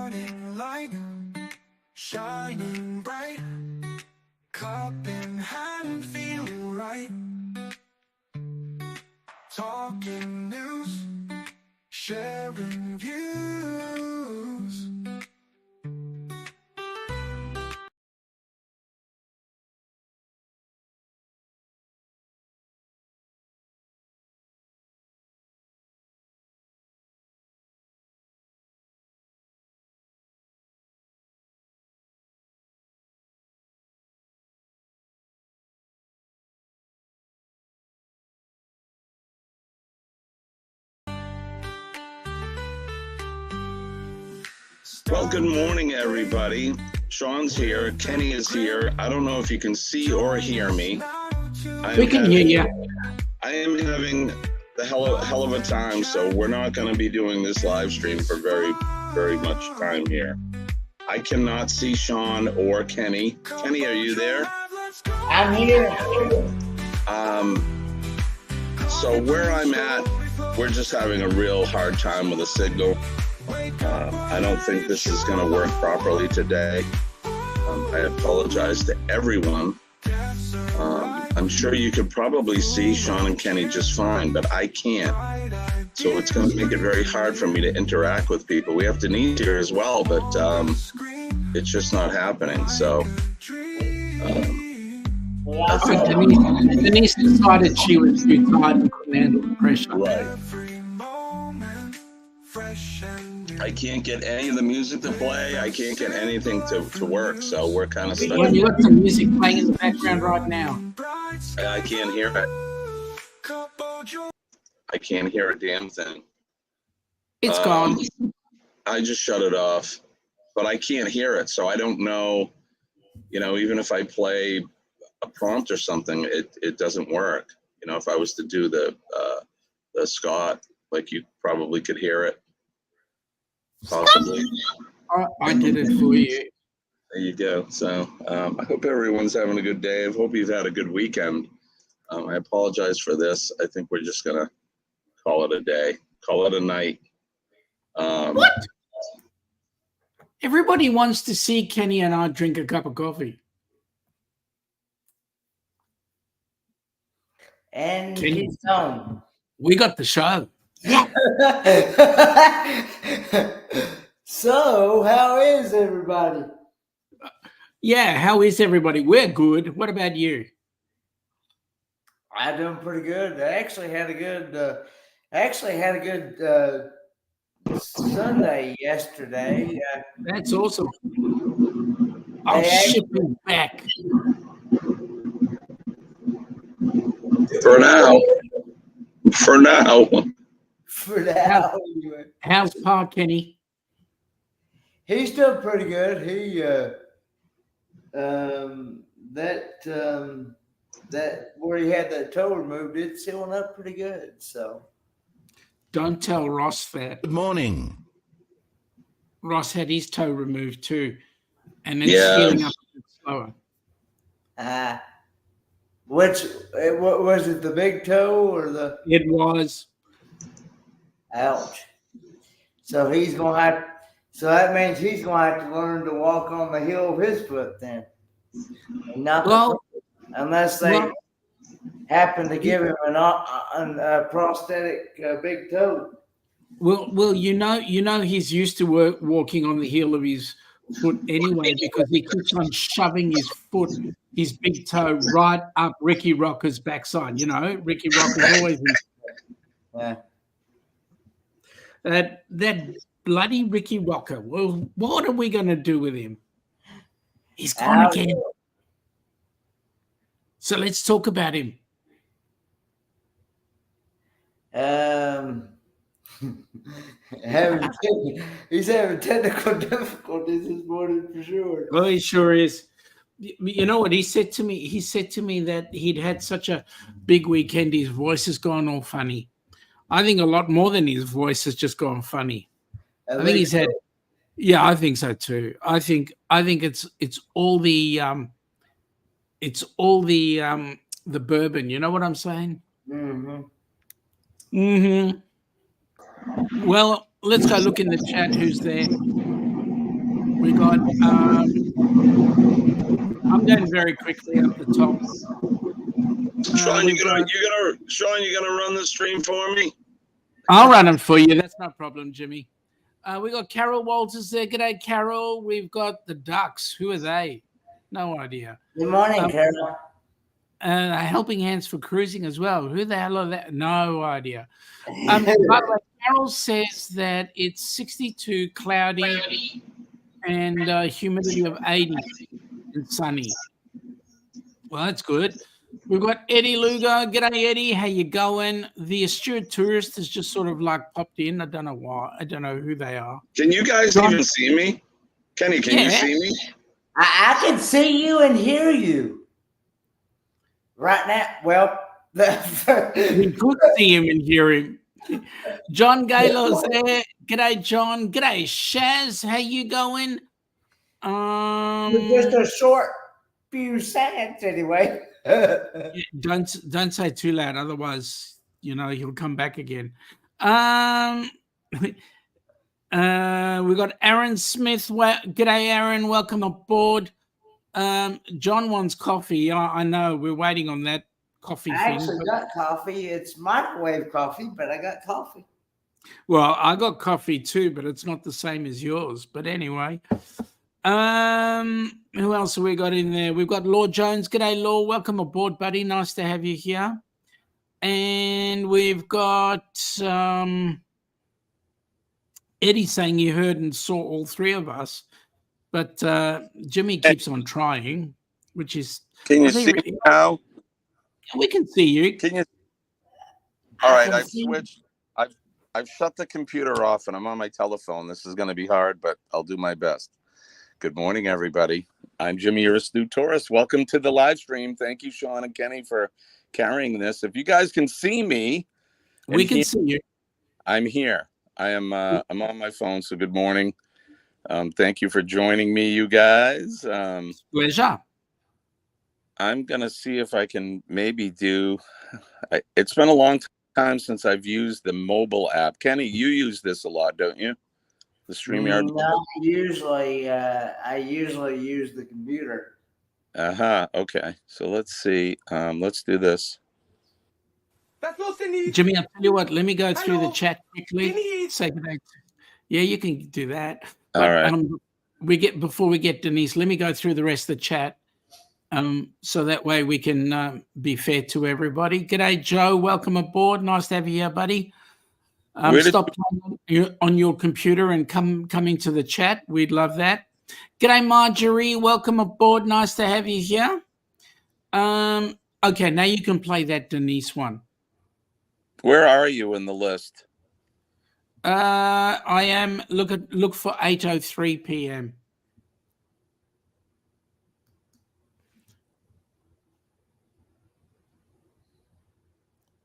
morning light, shining bright, cup in hand, feeling right. Talking news, sharing views. Well, good morning, everybody. Sean's here. Kenny is here. I don't know if you can see or hear me. We can hear you. I am having the hell of a time, so we're not going to be doing this live stream for very much time here. I cannot see Sean or Kenny. Kenny, are you there? I'm here. So where I'm at, we're just having a real hard time with the signal. I don't think this is going to work properly today. I apologize to everyone. I'm sure you could probably see Sean and Kenny just fine, but I can't. So it's going to make it very hard for me to interact with people. We have Denise here as well, but it's just not happening. So I think Denise decided she was too tired and couldn't handle the pressure. Right. I can't get any of the music to play. I can't get anything to work. So we're kind of stuck. You got some music playing in the background right now. I can't hear it. I can't hear a damn thing. It's gone. I just shut it off, but I can't hear it. So I don't know, even if I play a prompt or something, it doesn't work. If I was to do the Scott, like you probably could hear it. Possibly. I did it for you. There you go. So I hope everyone's having a good day. I hope you've had a good weekend. I apologize for this. I think we're just going to call it a day, call it a night. What? Everybody wants to see Kenny and I drink a cup of coffee. And Kenny's home. We got the show. So, how is everybody? Yeah, how is everybody? We're good. What about you? I'm doing pretty good. I actually had a good Sunday yesterday. That's awesome. I'll ship you back. For now. How's Pa Kenny? He's doing pretty good. He that where he had that toe removed, it's healing up pretty good. So don't tell Ross that. Good morning. Ross had his toe removed too, and it's healing up a bit slower. What was it? The big toe or the? It was. Ouch. So he's gonna have. So that means he's gonna have to learn to walk on the heel of his foot then. Unless they happen to give him a prosthetic big toe. Well, he's used to walking on the heel of his foot anyway because he keeps on shoving his big toe right up Ricky Rocker's backside. Ricky Rocker's always that bloody Ricky Rocker. Well, what are we going to do with him? He's gone again. So let's talk about him. He's having technical difficulties this morning for sure. Well, he sure is. You know what he said to me? He said to me that he'd had such a big weekend. His voice has gone all funny. I think a lot more than his voice has just gone funny. I think he's had. Yeah, I think so too. I think it's all the bourbon. You know what I'm saying? Mm-hmm. Mm-hmm. Well, let's go look in the chat. Who's there? We got. I'm going very quickly up the top. Sean, Sean, you gonna run the stream for me? I'll run them for you. That's no problem, Jimmy. We got Carol Walters there. G'day, Carol. We've got the Ducks. Who are they? No idea. Good morning, Carol. Helping Hands for Cruising as well. Who the hell are that? No idea. By the way, Carol says that it's 62, cloudy, and humidity of 80 and sunny. Well, that's good. We've got Eddie Luger. G'day, Eddie. How you going? The Astute tourist has just sort of like popped in. I don't know why. I don't know who they are. Can you guys even see me? Kenny, can you see me? I can see you and hear you right now. Well, we could see him and hear him. John Gaylor's there. G'day, John. G'day, Shaz. How you going? Just a short few seconds, anyway. Don't say too loud, otherwise, he'll come back again. We got Aaron Smith. G'day, Aaron. Welcome aboard. John wants coffee. I know. We're waiting on that coffee I actually got coffee. It's microwave coffee, but I got coffee. Well, I got coffee too, but it's not the same as yours. But anyway. Who else have we got in there? We've got Law Jones. G'day, Law. Welcome aboard, buddy. Nice to have you here. And we've got Eddie saying you heard and saw all three of us, but Jimmy keeps on trying, which is. Can you see me now? We can see you. Can you? All right, I've switched. I've shut the computer off, and I'm on my telephone. This is going to be hard, but I'll do my best. Good morning, everybody. I'm Jimmy, your astute tourist. Welcome to the live stream. Thank you, Sean and Kenny, for carrying this. If you guys can see me, we can see you. I'm here. I'm on my phone. So good morning. Thank you for joining me, you guys. Pleasure. I'm gonna see if I can maybe do. It's been a long time since I've used the mobile app. Kenny, you use this a lot, don't you? The StreamYard. No, I usually use the computer. Okay. So let's see. Let's do this. Jimmy, I'll tell you what. Let me go through the chat quickly. Say good day. Yeah, you can do that. All right. Before we get Denise, let me go through the rest of the chat. So that way we can be fair to everybody. G'day, Joe. Welcome aboard. Nice to have you here, buddy. Stop playing on your computer and come into the chat. We'd love that. G'day, Marjorie. Welcome aboard. Nice to have you here. Okay, now you can play that Denise one. Where are you in the list? I am. Look for 8:03 p.m.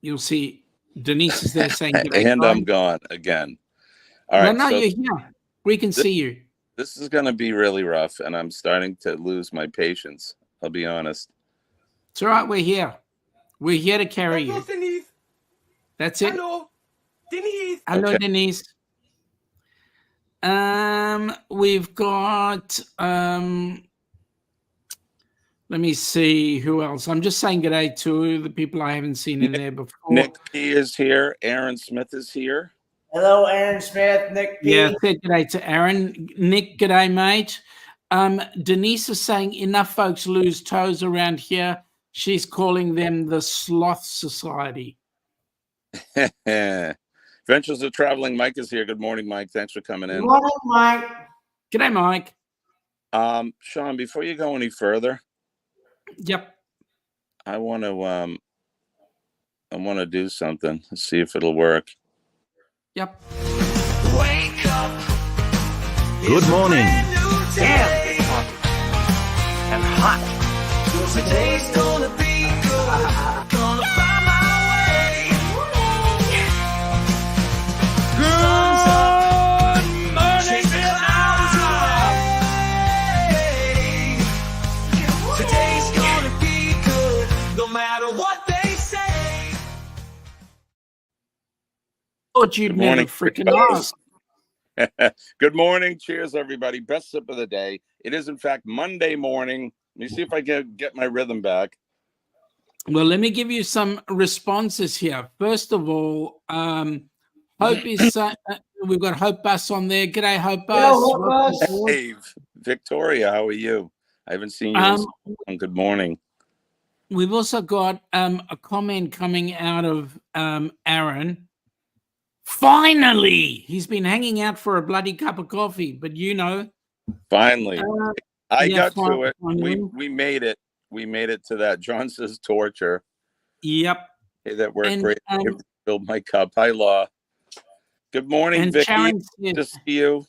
You'll see. Denise is there saying, and I'm gone again. All right. No, you're here. We can see you. This is going to be really rough, and I'm starting to lose my patience. I'll be honest. It's all right. We're here. We're here to carry you. Denise. That's it. Hello, Denise. Hello, okay. Denise. We've got. Let me see who else. I'm just saying good day to the people I haven't seen in there before. Nick P is here. Aaron Smith is here. Hello, Aaron Smith. Nick P. Yeah, said good day to Aaron. Nick, good day, mate. Denise is saying enough folks lose toes around here. She's calling them the Sloth Society. Adventures of Traveling Mike is here. Good morning, Mike. Thanks for coming in. Good morning, Mike. Good day, Mike. Sean, before you go any further. Yep. I want to do something. Let's see if it'll work. Yep. Wake up. Good morning. Damn. And hot. Today's gonna be good. Gonna find my way. Sun's up. Chase the clouds away. Today's gonna be good, no matter what they say. Thought you'd never freaking ask. Good morning. Cheers, everybody. Best sip of the day. It is, in fact, Monday morning. Let me see if I can get my rhythm back. Well, let me give you some responses here. First of all, Hope is we've got Hope Bus on there. G'day, Hope Bus. Hope Welcome Bus. aboard. Hey, Victoria, how are you? I haven't seen you in so long. Good morning. We've also got a comment coming out of Aaron. Finally, he's been hanging out for a bloody cup of coffee, but Finally. I yeah, got to it. finally. We made it. We made it to that. John says torture. Yep. Hey, that worked And, great. Filled my cup. Hi, Law. Good morning, and Vicky. Sharon Good to see you.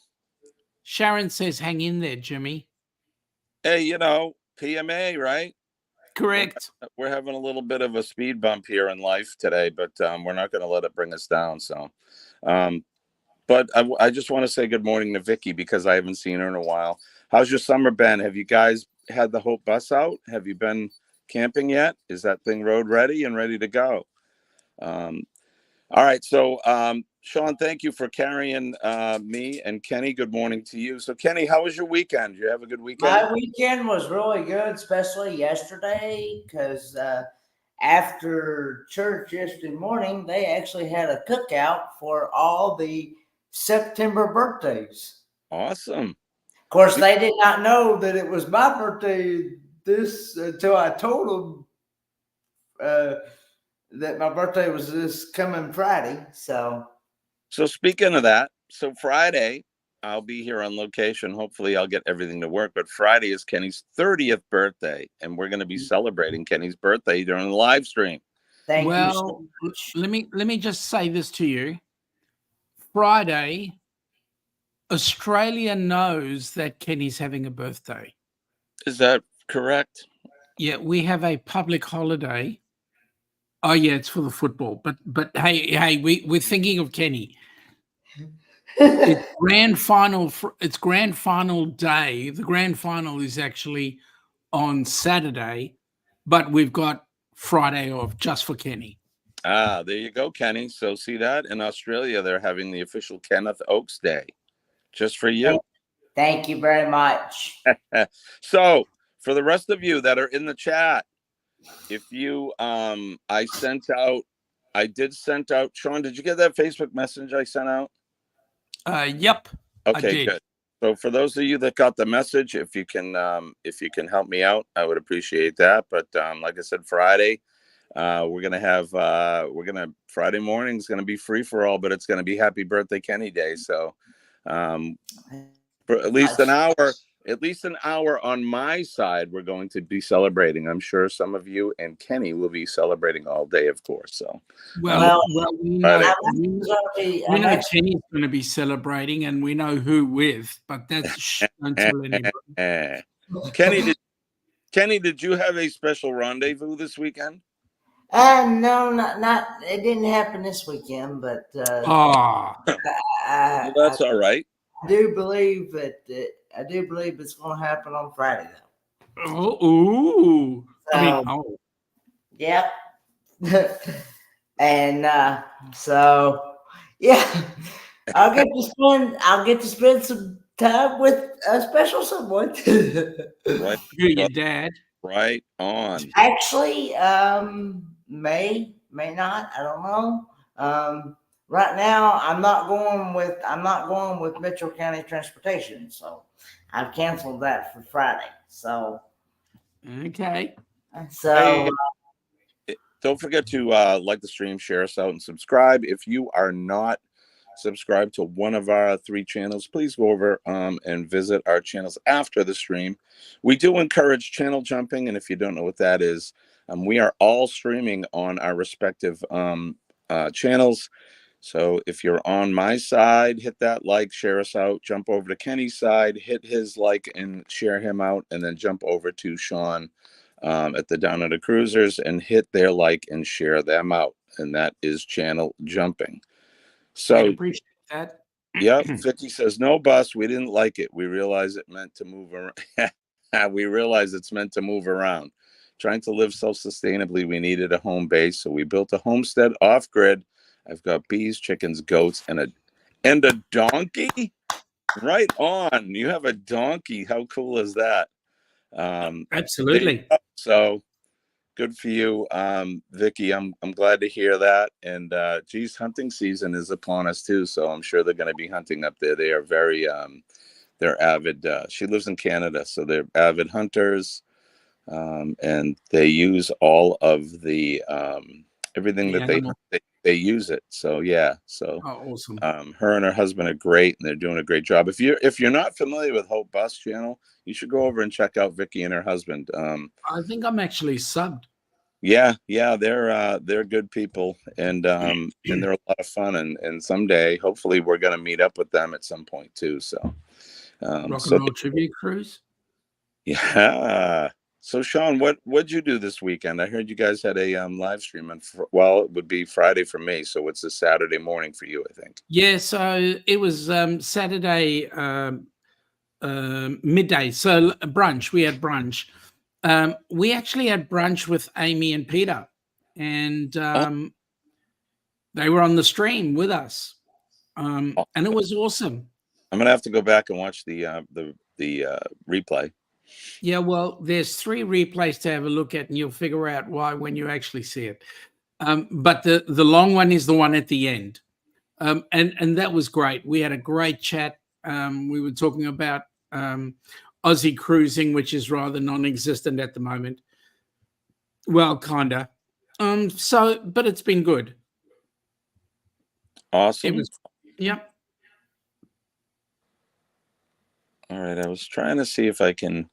Sharon says, hang in there, Jimmy. Hey, PMA, right? Correct. We're having a little bit of a speed bump here in life today, but we're not going to let it bring us down. So, but I just want to say good morning to Vicky because I haven't seen her in a while. How's your summer been? Have you guys had the Hope Bus out? Have you been camping yet? Is that thing road ready and ready to go? All right. So, Sean, thank you for carrying me and Kenny. Good morning to you. So, Kenny, how was your weekend? Did you have a good weekend? My weekend was really good, especially yesterday, because after church yesterday morning, they actually had a cookout for all the September birthdays. Awesome. Of course, they did not know that it was my birthday until I told them that my birthday was this coming Friday. So speaking of that, so Friday, I'll be here on location. Hopefully I'll get everything to work. But Friday is Kenny's 30th birthday, and we're going to be celebrating Kenny's birthday during the live stream. thank you so much. let me just say this to you. Friday, Australia knows that Kenny's having a birthday. Is that correct? Yeah, we have a public holiday. Oh yeah, it's for the football. But hey, we're thinking of Kenny. It's grand final. It's grand final day. The grand final is actually on Saturday, but we've got Friday off just for Kenny. There you go, Kenny. So see that in Australia, they're having the official Kenneth Oakes Day just for you. Thank you very much. So for the rest of you that are in the chat, if you, I did send out, Sean, did you get that Facebook message I sent out? Yep. Okay, good. So for those of you that got the message, if you can help me out, I would appreciate that. But like I said, Friday, Friday morning is gonna be free for all, but it's gonna be Happy Birthday Kenny Day. So for at least an hour on my side, we're going to be celebrating. I'm sure some of you and Kenny will be celebrating all day, of course. So well, we know Kenny's going to be celebrating, and we know who with, but that's don't tell anybody. Kenny, did you have a special rendezvous this weekend? No, not. It didn't happen this weekend, but well, that's all right. I do believe that. I do believe it's going to happen on Friday, though. Oh, Yep. And so, yeah, I'll get to spend some time with a special someone. Right. Your dad. Right on. Actually, may not. I don't know. Right now, I'm not going with Mitchell County Transportation, so I've canceled that for Friday. So okay. So hey, don't forget to like the stream, share us out, and subscribe. If you are not subscribed to one of our 3 channels, please go over and visit our channels after the stream. We do encourage channel jumping, and if you don't know what that is, we are all streaming on our respective channels. So if you're on my side, hit that like, share us out, jump over to Kenny's side, hit his like and share him out, and then jump over to Sean at the Down Under Cruisers and hit their like and share them out. And that is channel jumping. So I appreciate that. Yep. 50 says, no bus. We didn't like it. We realized it meant to move around. We realized it's meant to move around. Trying to live self-sustainably, we needed a home base. So we built a homestead off grid. I've got bees, chickens, goats, and And a donkey? Right on. You have a donkey. How cool is that? There you Absolutely. go. So good for you, Vicky. I'm glad to hear that. And geez, hunting season is upon us too. So I'm sure they're going to be hunting up there. They are very they're avid. She lives in Canada, so they're avid hunters, and they use all of the everything The that they animal. hunt, they use it. So yeah, so Oh, awesome. her and her husband are great, and they're doing a great job. If you're not familiar with Hope Bus Channel, you should go over and check out Vicky and her husband. I think I'm actually subbed. Yeah, they're good people, and they're a lot of fun, and someday, hopefully, we're gonna meet up with them at some point too. So, Rock and so Roll Trivia Cruise. yeah. So, Sean, what'd you do this weekend? I heard you guys had a live stream, and well, it would be Friday for me, so it's a Saturday morning for you, I think. Yeah, so it was Saturday midday. So brunch. We had brunch. We actually had brunch with Amy and Peter, and Oh, they were on the stream with us, oh, and it was awesome. I'm gonna have to go back and watch the replay. Yeah, well, there's 3 replays to have a look at, and you'll figure out why when you actually see it. But the long one is the one at the end, and that was great. We had a great chat. We were talking about Aussie cruising, which is rather non-existent at the moment. Well, kinda. But it's been good. It Awesome. was, yep. All right, I was trying to see if I can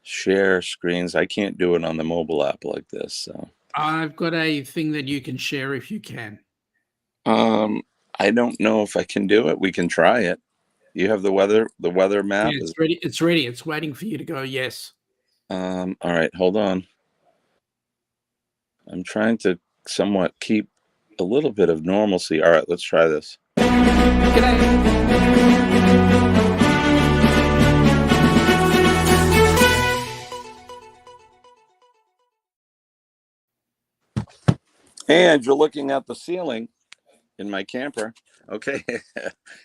share screens. I can't do it on the mobile app like this. So, I've got a thing that you can share if you can. I don't know if I can do it. We can try it. You have the weather Yeah, map is. it's ready. It's ready. It's waiting for you to go. Yes. All right, hold on. I'm trying to somewhat keep a little bit of normalcy. All right, let's try this. G'day. And you're looking at the ceiling in my camper. Okay.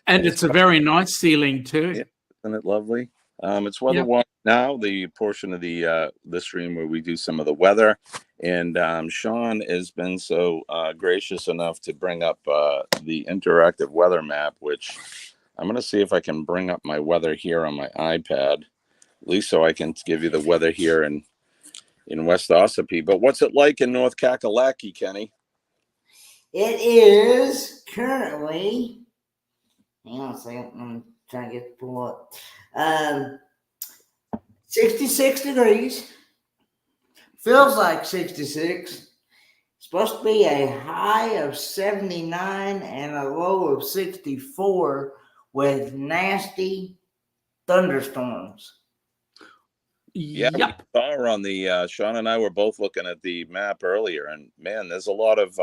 And it's a very nice ceiling too. Yeah, isn't it lovely? It's Weather Yep. Watch now, the portion of the stream where we do some of the weather. And Sean has been so gracious enough to bring up the interactive weather map, which I'm going to see if I can bring up my weather here on my iPad, at least so I can give you the weather here in West Ossipee. But what's it like in North Kakalaki, Kenny? It is currently, hang on a second, I'm trying to get the pull up. 66 degrees. Feels like 66. Supposed to be a high of 79 and a low of 64 with nasty thunderstorms. Yeah, Yep. we saw her on the Sean and I were both looking at the map earlier, and man, there's a lot of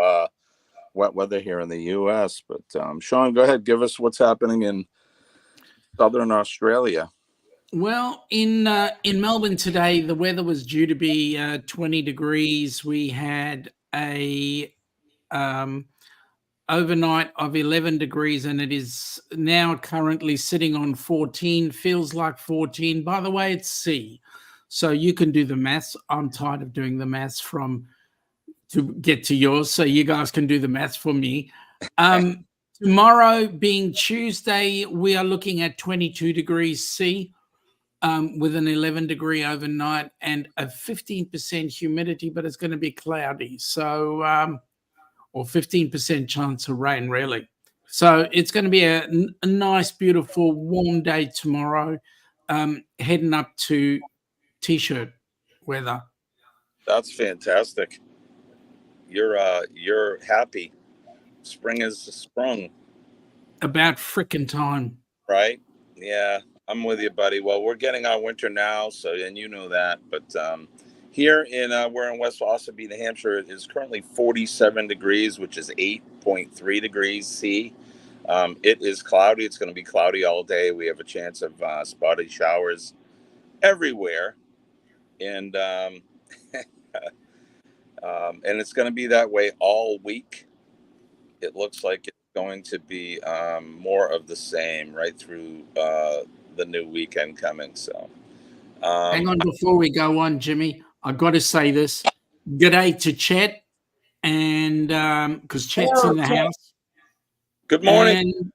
wet weather here in the U.S. But Sean, go ahead, give us what's happening in Southern Australia. Well, in Melbourne today, the weather was due to be 20 degrees. We had a overnight of 11 degrees, and it is now currently sitting on 14. Feels like 14. By the way, it's C, so you can do the maths. I'm tired of doing the maths to get to yours, so you guys can do the maths for me. Tomorrow being Tuesday, we are looking at 22 degrees C. With an 11-degree overnight and a 15% humidity, but it's going to be cloudy. So, or 15% chance of rain, really. So it's going to be a nice, beautiful, warm day tomorrow, heading up to t-shirt weather. That's fantastic. You're happy. Spring is sprung, About frickin' time. right? Yeah, I'm with you, buddy. Well, we're getting our winter now, so and you know that. But here in we're in West Ossipee, New Hampshire. It is currently 47 degrees, which is 8.3 degrees C. It is cloudy. It's going to be cloudy all day. We have a chance of spotty showers everywhere, and and it's going to be that way all week. It looks like it's going to be more of the same right through the new weekend coming. So, Hang on before we go on, Jimmy. I got to say this. G'day to Chet, and because Chet's Hello, in the Chet. house, good morning.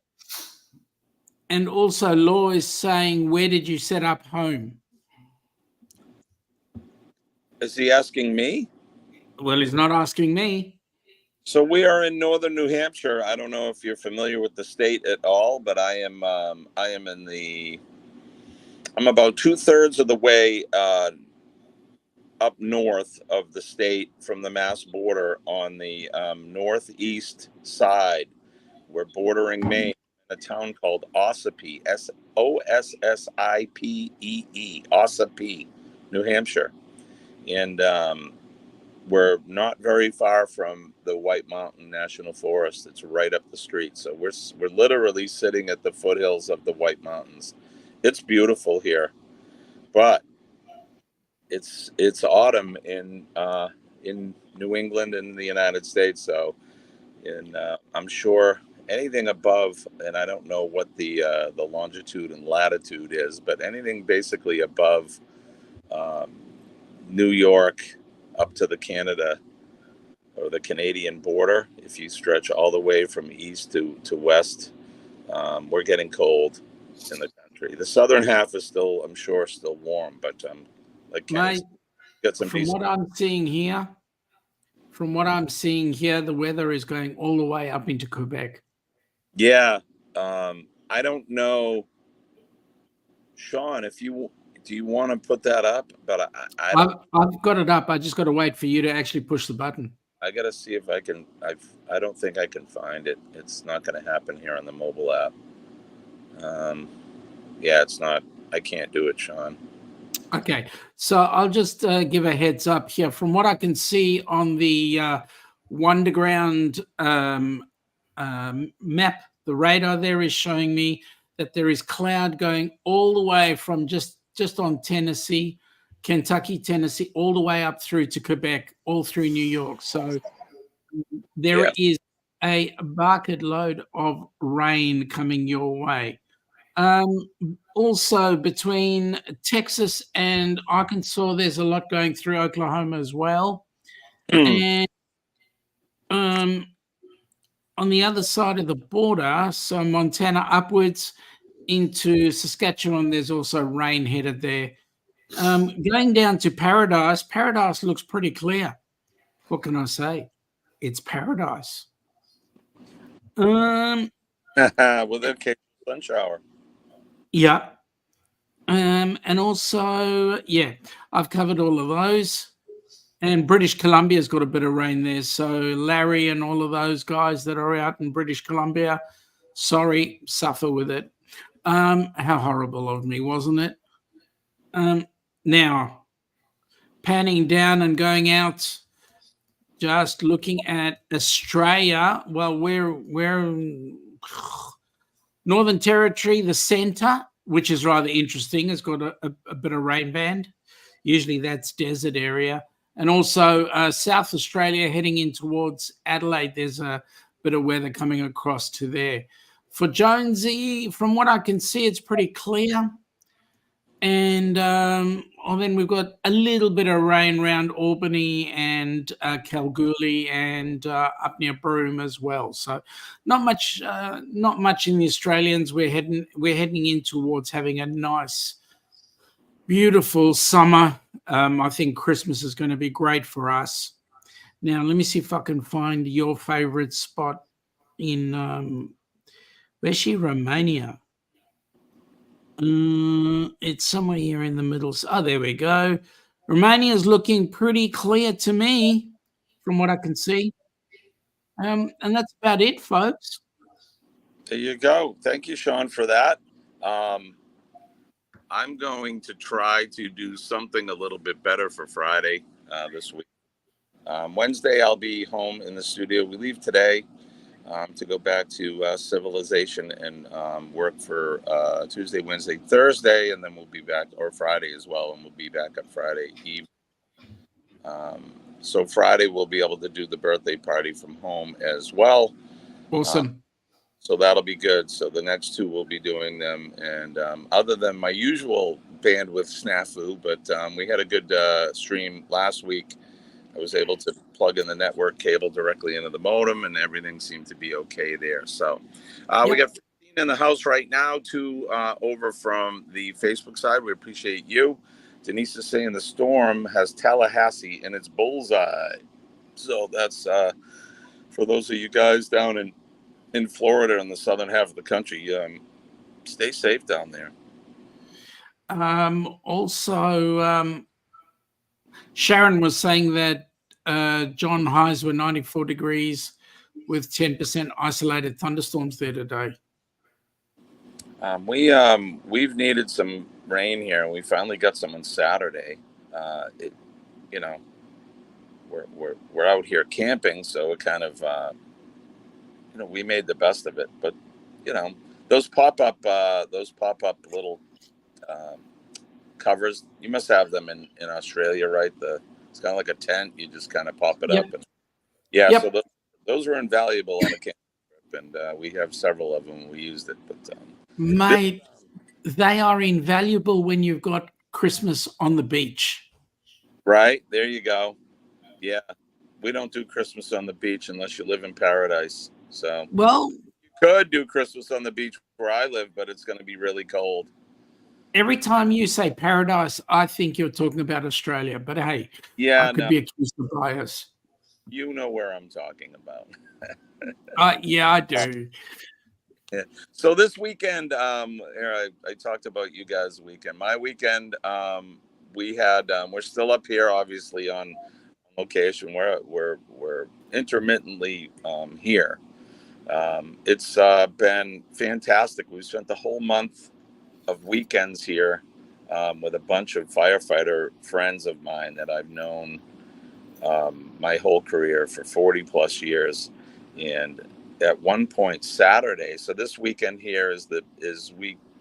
and also Law is saying, where did you set up home? Is he asking me? Well, he's not asking me. So we are in northern New Hampshire. I don't know if you're familiar with the state at all, but I am in the. I'm about 2/3 of the way up north of the state from the Mass border on the northeast side. We're bordering Maine, in a town called Ossipee, Ossipee, Ossipee, New Hampshire, and we're not very far from the White Mountain National Forest. It's right up the street. So we're literally sitting at the foothills of the White Mountains. It's beautiful here, but it's autumn in New England and the United States. So, I'm sure anything above, and I don't know what the longitude and latitude is, but anything basically above um, New York up to the Canada or the Canadian border, if you stretch all the way from east to west, we're getting cold in the country. The southern half is still, I'm sure, still warm, but like Kenny Mate, got some from decent. what I'm seeing here, the weather is going all the way up into Quebec. Yeah, I don't know, Sean, if you do you want to put that up, but I don't. I've got it up. I just got to wait for you to actually push the button. I got to see if I can. I don't think I can find it. It's not going to happen here on the mobile app. Yeah, it's not. I can't do it, Sean. Okay, so I'll just give a heads up here. From what I can see on the Wonderground map, the radar there is showing me that there is cloud going all the way from just on Tennessee, Kentucky, Tennessee, all the way up through to Quebec, all through New York. So there is a bucket load of rain coming your way. Also, between Texas and Arkansas, there's a lot going through Oklahoma as well. And on the other side of the border, so Montana upwards into Saskatchewan, there's also rain headed there. Going down to Paradise, Paradise looks pretty clear. What can I say? It's paradise. Well, then came the sun shower. Yeah. And also, yeah, I've covered all of those. And British Columbia's got a bit of rain there. So Larry and all of those guys that are out in British Columbia, sorry, suffer with it. How horrible of me, wasn't it? Now, panning down and going out, just looking at Australia. Well, we're Northern Territory, the centre, which is rather interesting, has got a bit of rain band. Usually that's desert area. And also South Australia heading in towards Adelaide, there's a bit of weather coming across to there. For Jonesy, from what I can see, it's pretty clear. And then we've got a little bit of rain around Albany and Kalgoorlie and up near Broome as well. So not much in the Australians. We're heading in towards having a nice, beautiful summer. I think Christmas is going to be great for us. Now, let me see if I can find your favorite spot in where's she? Romania. It's somewhere here in the middle. Oh, there we go. Romania's looking pretty clear to me from what I can see. And that's about it, folks. There you go. Thank you, Sean, for that. I'm going to try to do something a little bit better for Friday this week. Wednesday, I'll be home in the studio. We leave today to go back to civilization and work for Tuesday, Wednesday, Thursday, and then we'll be back, or Friday as well, and we'll be back on Friday evening. So Friday, we'll be able to do the birthday party from home as well. Awesome. So that'll be good. So the next two will be doing them. And other than my usual bandwidth snafu, but we had a good stream last week. I was able to plug in the network cable directly into the modem, and everything seemed to be okay there. So we got 15 in the house right now, two over from the Facebook side. We appreciate you. Denise is saying the storm has Tallahassee in its bullseye. So that's for those of you guys down in Florida in the southern half of the country. Stay safe down there. Also, Sharon was saying that John highs were 94 degrees with 10% isolated thunderstorms there today. We've needed some rain here, and we finally got some on Saturday. You know, we're out here camping, so it kind of we made the best of it. But those pop up little covers, you must have them in Australia, right? It's kind of like a tent. You just kind of pop it up, and so those were invaluable on a camping trip, and we have several of them. We used it, but mate, they are invaluable when you've got Christmas on the beach. Right, there you go. Yeah, we don't do Christmas on the beach unless you live in paradise. So well, you could do Christmas on the beach where I live, but it's going to be really cold. Every time you say paradise, I think you're talking about Australia. But hey, I could be accused of bias. You know where I'm talking about. Yeah, I do. Yeah. So this weekend, I talked about you guys' weekend. My weekend, we had. We're still up here, obviously on location. We're intermittently here. It's been fantastic. We spent the whole month of weekends here with a bunch of firefighter friends of mine that I've known my whole career for 40 plus years. And at one point Saturday, so this weekend here is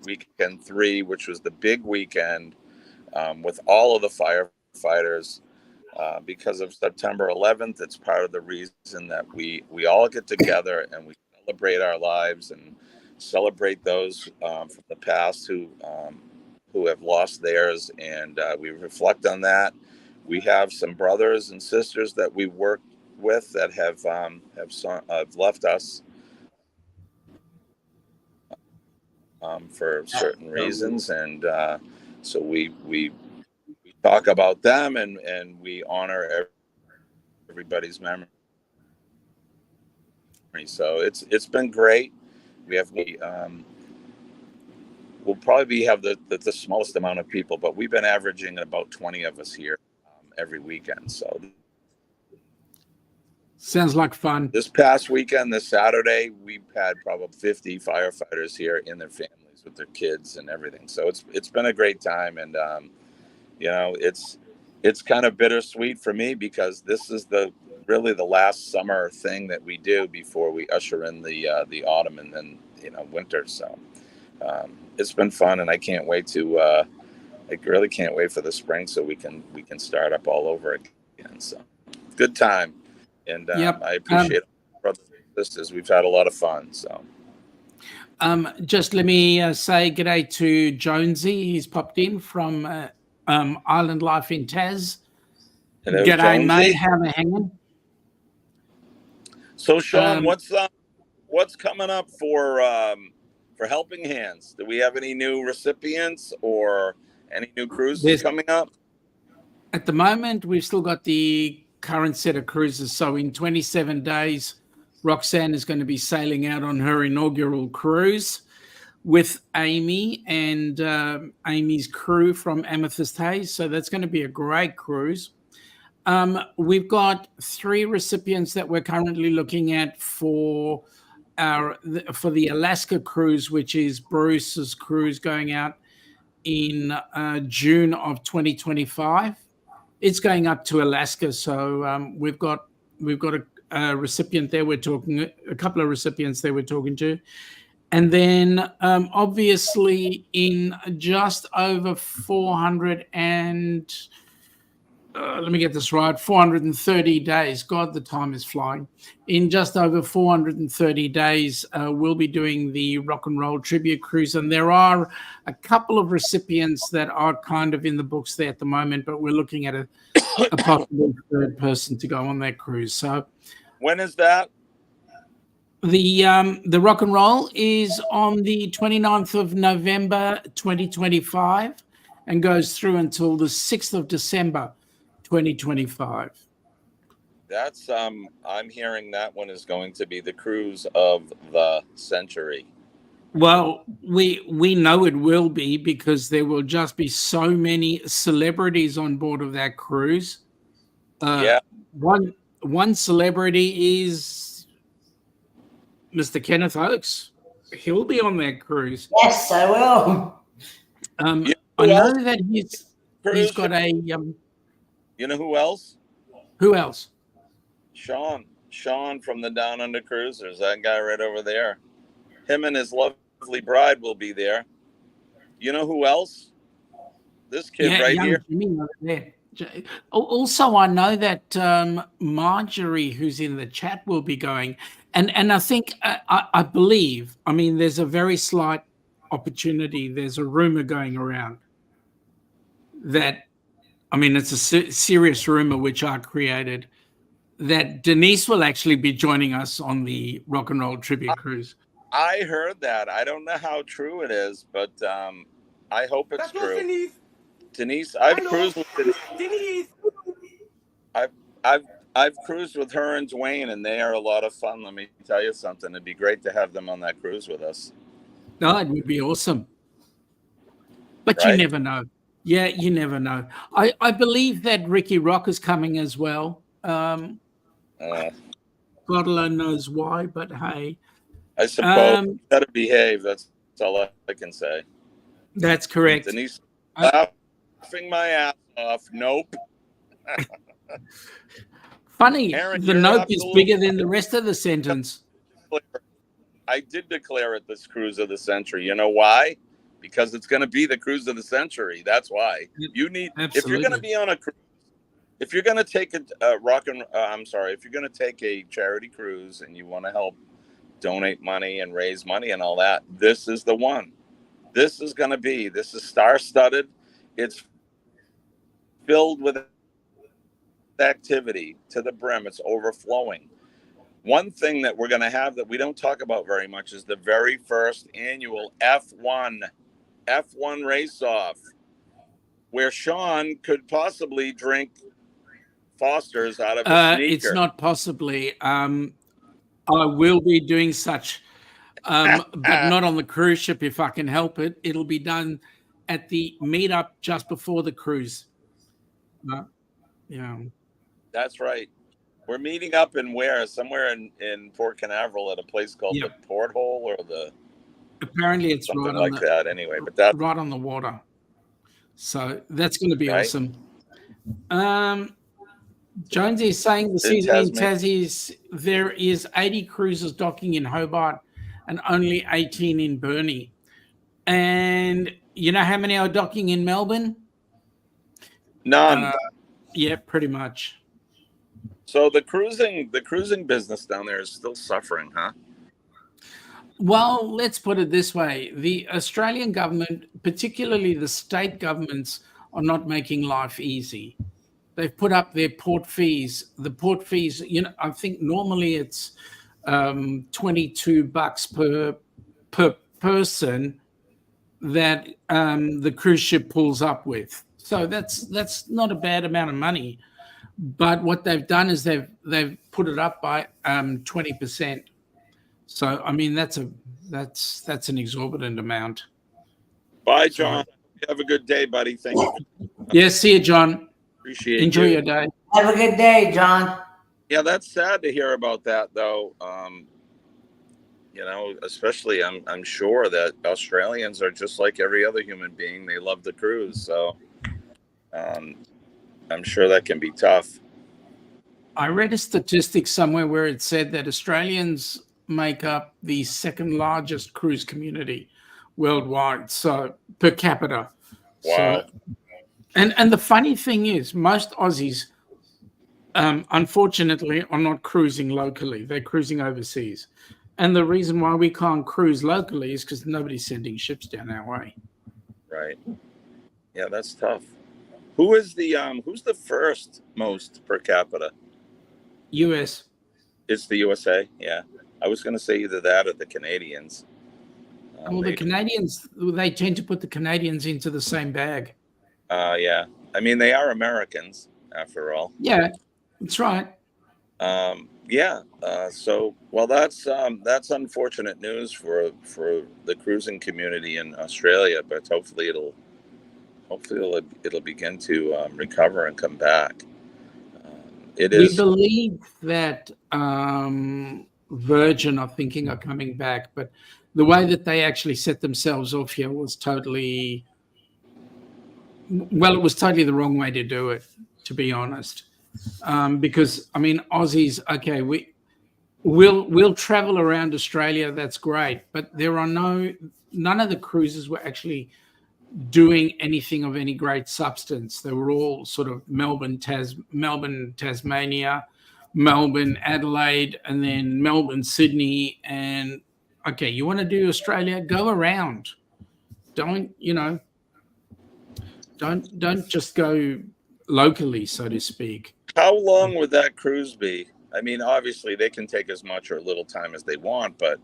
weekend 3, which was the big weekend with all of the firefighters. Because of September 11th, it's part of the reason that we all get together and we celebrate our lives and celebrate those from the past who have lost theirs, and we reflect on that. We have some brothers and sisters that we worked with that have left us for certain reasons, and so we talk about them and we honor everybody's memory. So it's been great. We'll probably have the smallest amount of people, but we've been averaging about 20 of us here every weekend. So sounds like fun. This past weekend, this Saturday, we've had probably 50 firefighters here in their families with their kids and everything. So it's been a great time, and it's kind of bittersweet for me because this is really the last summer thing that we do before we usher in the autumn and then winter. So it's been fun, and I can't wait to. I really can't wait for the spring so we can start up all over again. So good time, and I appreciate brothers and sisters. We've had a lot of fun. So just let me say good day to Jonesy. He's popped in from Island Life in Taz. Hello, G'day, Jonesy. mate. How are they hanging? So Sean, what's coming up for Helping Hands? Do we have any new recipients or any new cruises coming up? At the moment, we've still got the current set of cruises. So in 27 days, Roxanne is going to be sailing out on her inaugural cruise with Amy and Amy's crew from Amethyst Haze. So that's going to be a great cruise. We've got 3 recipients that we're currently looking at for the Alaska cruise, which is Bruce's cruise going out in June of 2025. It's going up to Alaska, so we've got a recipient there. A couple of recipients there we're talking to, and then obviously in just over 400 and let me get this right, 430 days. God, the time is flying. In just over 430 days, we'll be doing the Rock and Roll Tribute Cruise. And there are a couple of recipients that are kind of in the books there at the moment, but we're looking at a possible third person to go on that cruise. So When is that? the Rock and Roll is on the 29th of November 2025 and goes through until the 6th of December 2025. That's I'm hearing that one is going to be the cruise of the century. Well, we know it will be because there will just be so many celebrities on board of that cruise. Yeah. One celebrity is Mr. Kenneth Oakes. He'll be on that cruise. Yes, I will. You I know know who that he's got a You know who else? who else? Sean from the Down Under Cruisers. That guy right over there. Him and his lovely bride will be there. You know who else? This kid right young here. Jimmy over there. Also, I know that Marjorie, who's in the chat, will be going, and I think I believe. I mean, there's a very slight opportunity. There's a rumor going around that, I mean, it's a serious rumor which I created, that Denise will actually be joining us on the Rock and Roll Tribute Cruise. I heard that. I don't know how true it is, but I hope it's true. Denise, I've cruised with Denise. I've cruised with her and Dwayne, and they are a lot of fun. Let me tell you something. It'd be great to have them on that cruise with us. No, it would be awesome. But Right? you never know. Yeah, you never know. I believe that Ricky Rock is coming as well. God alone knows why, but hey. I suppose you gotta behave. That's all I can say. That's correct. Denise, laughing my ass off. Nope. Funny, Aaron, the you're note is absolutely- bigger than the rest of the sentence. I did declare it this cruise of the century. You know why? Because it's going to be the cruise of the century. That's why. You need, if you're going to be on a cruise, if you're going to take if you're going to take a charity cruise and you want to help donate money and raise money and all that, this is the one. This is star-studded. It's filled with activity to the brim. It's overflowing. One thing that we're going to have that we don't talk about very much is the very first annual F1 race-off, where Sean could possibly drink Foster's out of a sneaker. It's not possibly. I will be doing such, but not on the cruise ship if I can help it. It'll be done at the meetup just before the cruise. Yeah. That's right. We're meeting up in where? Somewhere in Port Canaveral at a place called the Porthole or the. Apparently, it's something right like on that. Anyway, but that's right on the water. So that's going to be right? awesome. Jonesy is saying the season in Tassie, there is 80 cruises docking in Hobart and only 18 in Burnie. And you know how many are docking in Melbourne? None. Yeah, pretty much. So the cruising business down there is still suffering, huh? Well, let's put it this way. The Australian government, particularly the state governments, are not making life easy. They've put up their port fees. The port fees, I think normally it's $22 per person that the cruise ship pulls up with. So that's not a bad amount of money. But what they've done is they've put it up by 20%. So I mean that's an exorbitant amount. Bye, John. Have a good day, buddy. Thank you. Yeah, see you, John. Appreciate Enjoy you. your day. Have a good day, John. Yeah, that's sad to hear about that, though. Especially I'm sure that Australians are just like every other human being. They love the cruise, so I'm sure that can be tough. I read a statistic somewhere where it said that Australians make up the second largest cruise community worldwide, so per capita. Wow. So And the funny thing is, most Aussies, unfortunately, are not cruising locally. They're cruising overseas. And the reason why we can't cruise locally is because nobody's sending ships down our way. Right. Yeah, that's tough. Who's the first most per capita? US. It's the USA. Yeah. I was going to say either that or the Canadians. Well, the Canadians, they tend to put the Canadians into the same bag. Yeah. I mean, they are Americans after all. Yeah, that's right. Yeah. So, well, that's unfortunate news for the cruising community in Australia, but hopefully it'll begin to recover and come back. We believe that Virgin are thinking of coming back, but the way that they actually set themselves off here was totally, well, it was totally the wrong way to do it, to be honest. Because I mean, Aussies, okay, we'll travel around Australia, that's great, but there are none of the cruises were actually doing anything of any great substance. They were all sort of Melbourne, Tasmania, Melbourne, Adelaide, and then Melbourne, Sydney. And okay, you want to do Australia? Go around. Don't just go locally, so to speak. How long would that cruise be? I mean, obviously they can take as much or little time as they want, but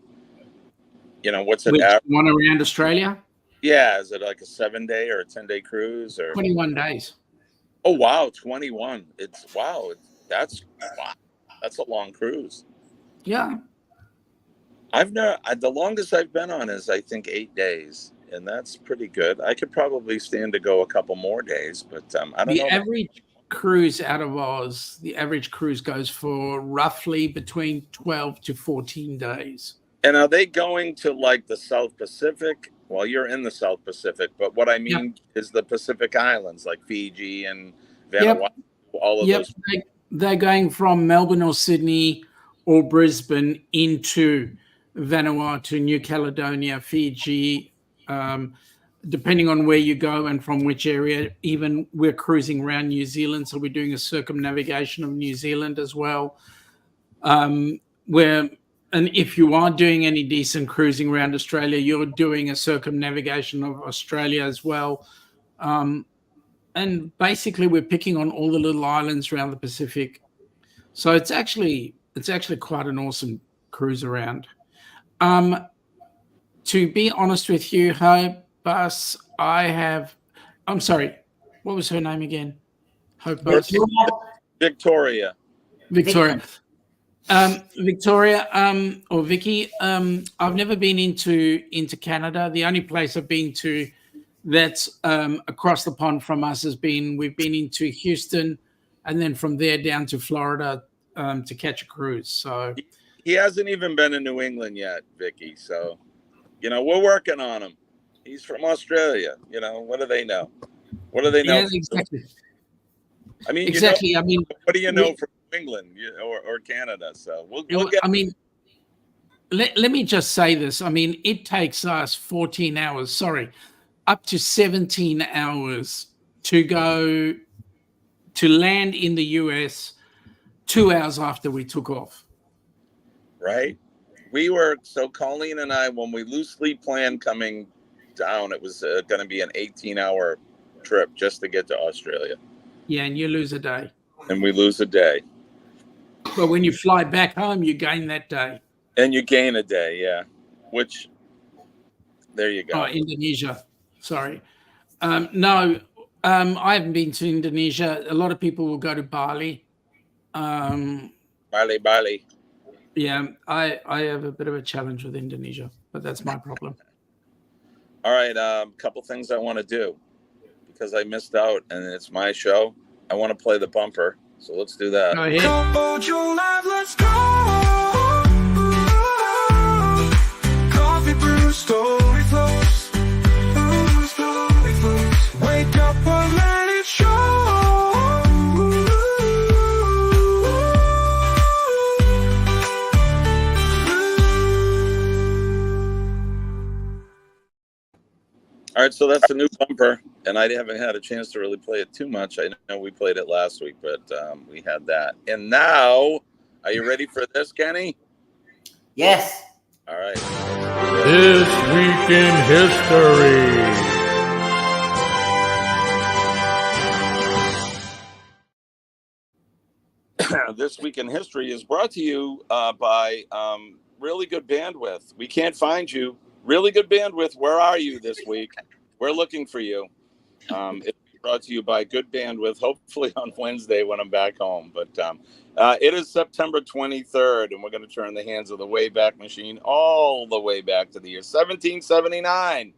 what's it? One around Australia? Yeah, is it like a 7-day or a 10-day cruise or 21 days? Oh wow, 21. That's a long cruise. Yeah. The longest I've been on is I think 8 days, and that's pretty good. I could probably stand to go a couple more days, but I don't know. The average cruise out of Oz, the average cruise goes for roughly between 12 to 14 days. And are they going to like the South Pacific? Well, you're in the South Pacific, but what I mean is the Pacific Islands, like Fiji and Vanuatu, all of those. They're going from Melbourne or Sydney or Brisbane into Vanuatu, New Caledonia, Fiji, depending on where you go and from which area. Even we're cruising around New Zealand, so we're doing a circumnavigation of New Zealand as well. And if you are doing any decent cruising around Australia, you're doing a circumnavigation of Australia as well. And basically, we're picking on all the little islands around the Pacific. So it's actually quite an awesome cruise around. To be honest with you, Hope Bus, I'm sorry, what was her name again? Hope Bus? Victoria. Victoria, or Vicky. I've never been into Canada. The only place I've been to that's across the pond from us we've been into Houston, and then from there down to Florida to catch a cruise. So he hasn't even been in New England yet, Vicky. So we're working on him. He's from Australia. What do they know? What do they know? Yeah, exactly. I mean, exactly. I mean, what do you know from England or Canada? So we'll get. I mean, let me just say this. I mean, it takes us 14 hours. Sorry. Up to 17 hours to land in the US 2 hours after we took off. Right. So Colleen and I, when we loosely planned coming down, it was going to be an 18-hour trip just to get to Australia. Yeah, and you lose a day. And we lose a day. But when you fly back home, you gain that day. And you gain a day, yeah. Which, there you go. Oh, Indonesia. Sorry. No, I haven't been to Indonesia. A lot of people will go to Bali. Bali. Yeah, I have a bit of a challenge with Indonesia, but that's my problem. All right, couple things I want to do because I missed out and it's my show. I want to play the bumper, so let's do that. Go ahead. Let's go. Coffee brew, story flows. Wake up and let it show. All right, so that's a new bumper, and I haven't had a chance to really play it too much. I know we played it last week, but we had that. And now, are you ready for this, Kenny? Yes. All right. This Week in History. This Week in History is brought to you by Really Good Bandwidth. We can't find you. Really Good Bandwidth, where are you this week? We're looking for you. It's brought to you by Good Bandwidth, hopefully on Wednesday when I'm back home. But it is September 23rd, and we're going to turn the hands of the Wayback Machine all the way back to the year 1779,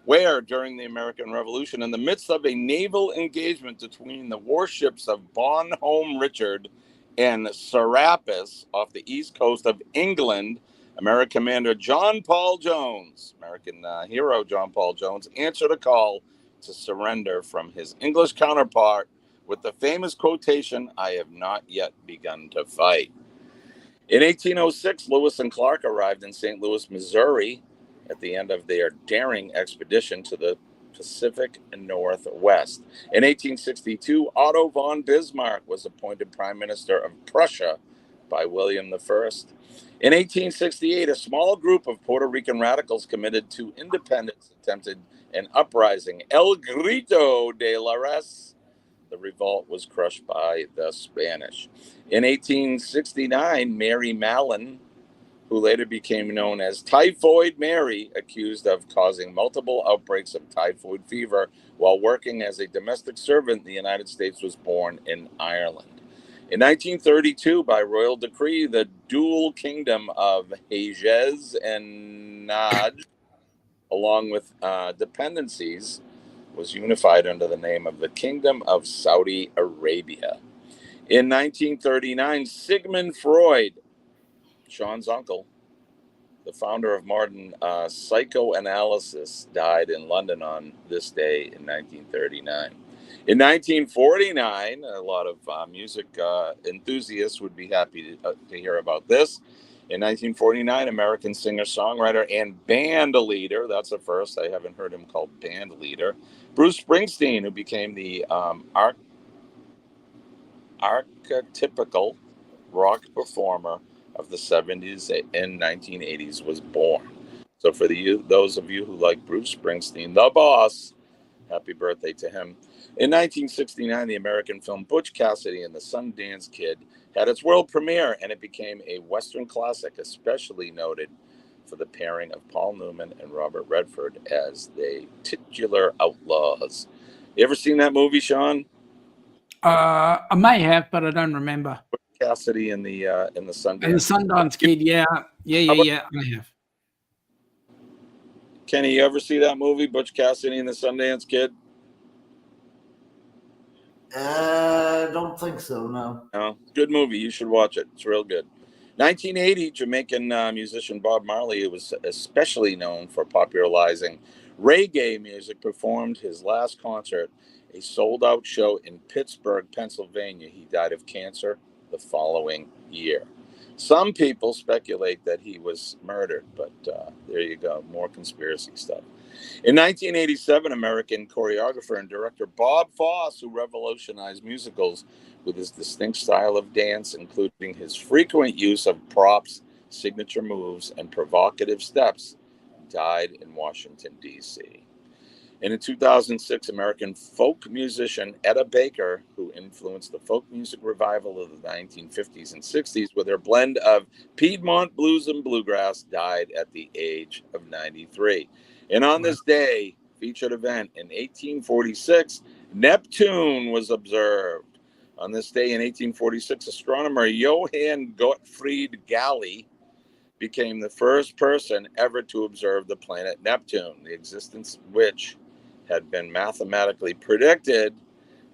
where during the American Revolution, in the midst of a naval engagement between the warships of Bonhomme Richard and Serapis off the east coast of England, American commander John Paul Jones, American hero John Paul Jones, answered a call to surrender from his English counterpart with the famous quotation, "I have not yet begun to fight." In 1806, Lewis and Clark arrived in St. Louis, Missouri at the end of their daring expedition to the Pacific Northwest. In 1862, Otto von Bismarck was appointed Prime Minister of Prussia by William I. In 1868, a small group of Puerto Rican radicals committed to independence attempted an uprising, El Grito de la Res. The revolt was crushed by the Spanish. In 1869, Mary Mallon, who later became known as Typhoid Mary, accused of causing multiple outbreaks of typhoid fever while working as a domestic servant in the United States, was born in Ireland. In 1932, by royal decree, the dual kingdom of Hejaz and Najd, along with dependencies, was unified under the name of the Kingdom of Saudi Arabia. In 1939, Sigmund Freud, Sean's uncle, the founder of modern psychoanalysis, died in London on this day in 1939. In 1949, a lot of music enthusiasts would be happy to hear about this. In 1949, American singer-songwriter and band leader, that's a first, I haven't heard him called band leader, Bruce Springsteen, who became the archetypical rock performer of the 70s and 1980s, was born. So for those of you who like Bruce Springsteen, the boss, happy birthday to him. In 1969, the American film Butch Cassidy and the Sundance Kid had its world premiere, and it became a Western classic, especially noted for the pairing of Paul Newman and Robert Redford as the titular outlaws. You ever seen that movie, Sean? I may have, but I don't remember. Cassidy and the Sundance. And the Sundance Kid, yeah. I have. Kenny, you ever see that movie, Butch Cassidy and the Sundance Kid? Don't think so, no. No, good movie. You should watch it. It's real good. 1980, Jamaican musician Bob Marley, who was especially known for popularizing reggae music, performed his last concert, a sold-out show in Pittsburgh, Pennsylvania. He died of cancer the following year. Some people speculate that he was murdered, but there you go, more conspiracy stuff. In 1987, American choreographer and director Bob Fosse, who revolutionized musicals with his distinct style of dance, including his frequent use of props, signature moves, and provocative steps, died in Washington, D.C. And in 2006, American folk musician Etta Baker, who influenced the folk music revival of the 1950s and 60s with her blend of Piedmont blues and bluegrass, died at the age of 93. And on this day, featured event in 1846, Neptune was observed. On this day in 1846, astronomer Johann Gottfried Galle became the first person ever to observe the planet Neptune, the existence of which had been mathematically predicted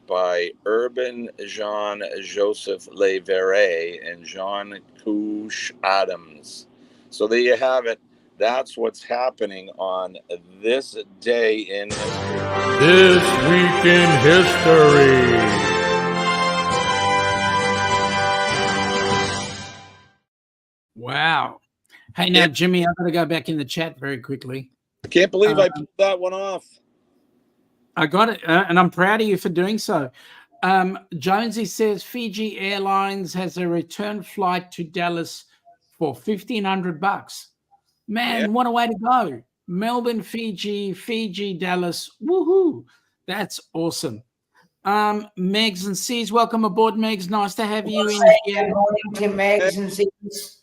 by Urban Jean-Joseph Le Verrier and Jean Couche Adams. So there you have it. That's what's happening on this day in history. This Week in History. Wow. Hey, now, Jimmy, I've got to go back in the chat very quickly. I can't believe I pulled that one off. I got it, and I'm proud of you for doing so. Jonesy says Fiji Airlines has a return flight to Dallas for $1,500. Yeah. Man, what a way to go! Melbourne, Fiji, Dallas. Woohoo! That's awesome. Megs and C's, welcome aboard, Megs. Nice to have you in here. Good morning to Megs and C's.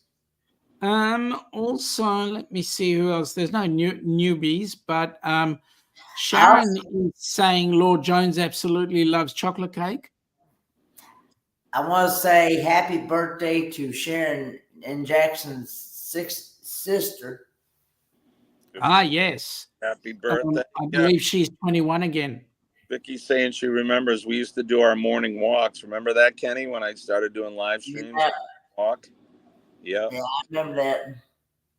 Also, let me see who else. There's no newbies, but Sharon is saying Lord Jones absolutely loves chocolate cake. I want to say happy birthday to Sharon and Jackson's sixth sister. Ah, yes. Happy birthday. I believe she's 21 again. Vicky's saying she remembers we used to do our morning walks. Remember that, Kenny, when I started doing live streams? Yeah. Walk. Yep. Yeah, I remember that.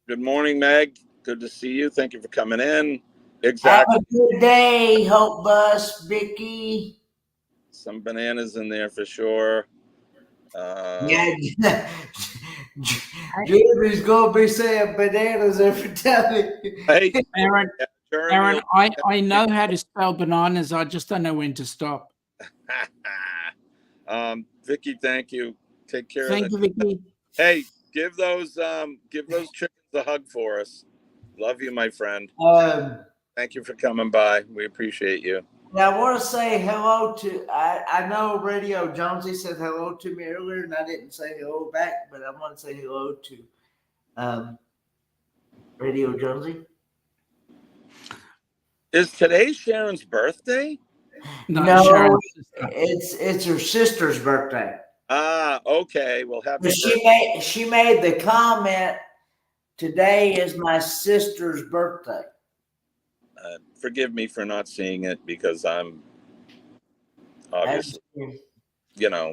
Good morning, Meg. Good to see you. Thank you for coming in. Exactly. Have a good day, Hope Bus, Vicky. Some bananas in there for sure. Yeah, Judy's gonna be saying bananas every time. Hey, Aaron, turn Aaron, your- I know how to spell bananas. I just don't know when to stop. Vicky, thank you. Take care Thank of you, it. Vicky. Hey, give those chickens a hug for us. Love you, my friend. Thank you for coming by. We appreciate you. Now I want to say hello to. I know Radio Jonesy said hello to me earlier, and I didn't say hello back, but I want to say hello to Radio Jonesy. Is today Sharon's birthday? No, Sharon's sister. it's her sister's birthday. Ah, okay. Well, happy But birthday. she made the comment. Today is my sister's birthday. Forgive me for not seeing it because I'm obviously,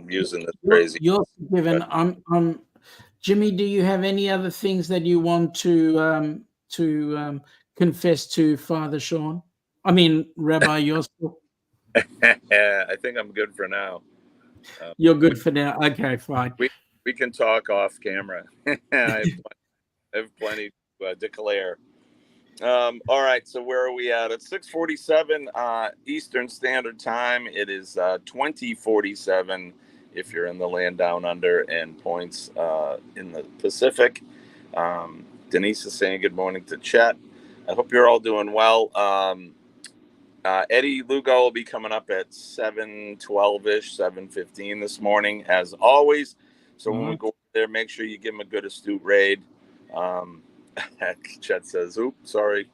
using this crazy. You're forgiven. Jimmy, do you have any other things that you want to confess to Father Sean? I mean, Rabbi Yosef. I think I'm good for now. You're good for now. Okay, fine. We can talk off camera. I have plenty to declare. All right, so where are we at? It's 6:47 Eastern Standard Time. It is 20:47 if you're in the land down under, and points in the Pacific. Denise is saying good morning to Chet. I hope you're all doing well. Eddie Lugo will be coming up at 7:12-ish, 7:15 this morning, as always. So when we go there, make sure you give him a good Astute raid. Chet says, oops, sorry.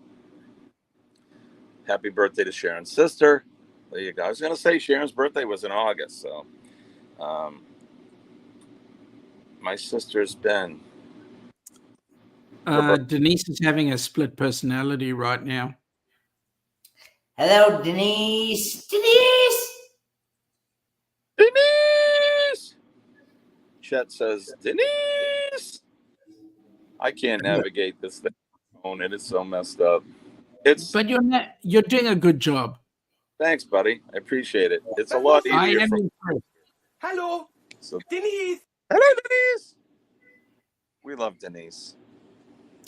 Happy birthday to Sharon's sister. There you go. I was going to say Sharon's birthday was in August. So my sister's been. Denise is having a split personality right now. Hello, Denise. Denise. Chet says, Denise. I can't navigate this thing. It is so messed up. But you're doing a good job. Thanks, buddy. I appreciate it. It's a lot easier. Hello, So, Denise. hello, Denise. We love Denise.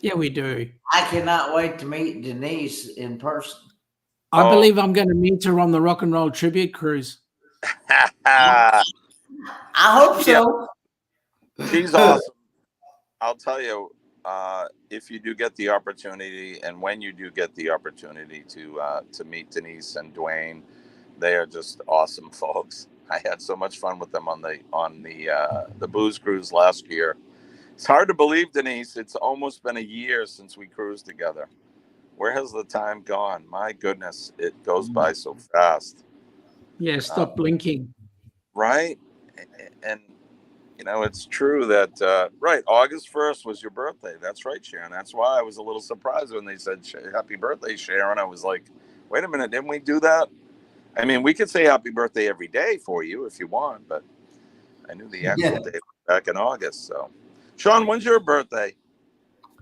Yeah, we do. I cannot wait to meet Denise in person. I believe I'm going to meet her on the Rock and Roll Tribute Cruise. I hope so. She's awesome. I'll tell you, if you do get the opportunity, and when you do get the opportunity to meet Denise and Dwayne, they are just awesome folks. I had so much fun with them on the booze cruise last year. It's hard to believe, Denise. It's almost been a year since we cruised together. Where has the time gone? My goodness, it goes by so fast. Yeah, stop blinking. Right? And it's true that, August 1st was your birthday. That's right, Sharon. That's why I was a little surprised when they said, happy birthday, Sharon. I was like, wait a minute, didn't we do that? I mean, we could say happy birthday every day for you if you want, but I knew the actual day was back in August. So, Sean, when's your birthday?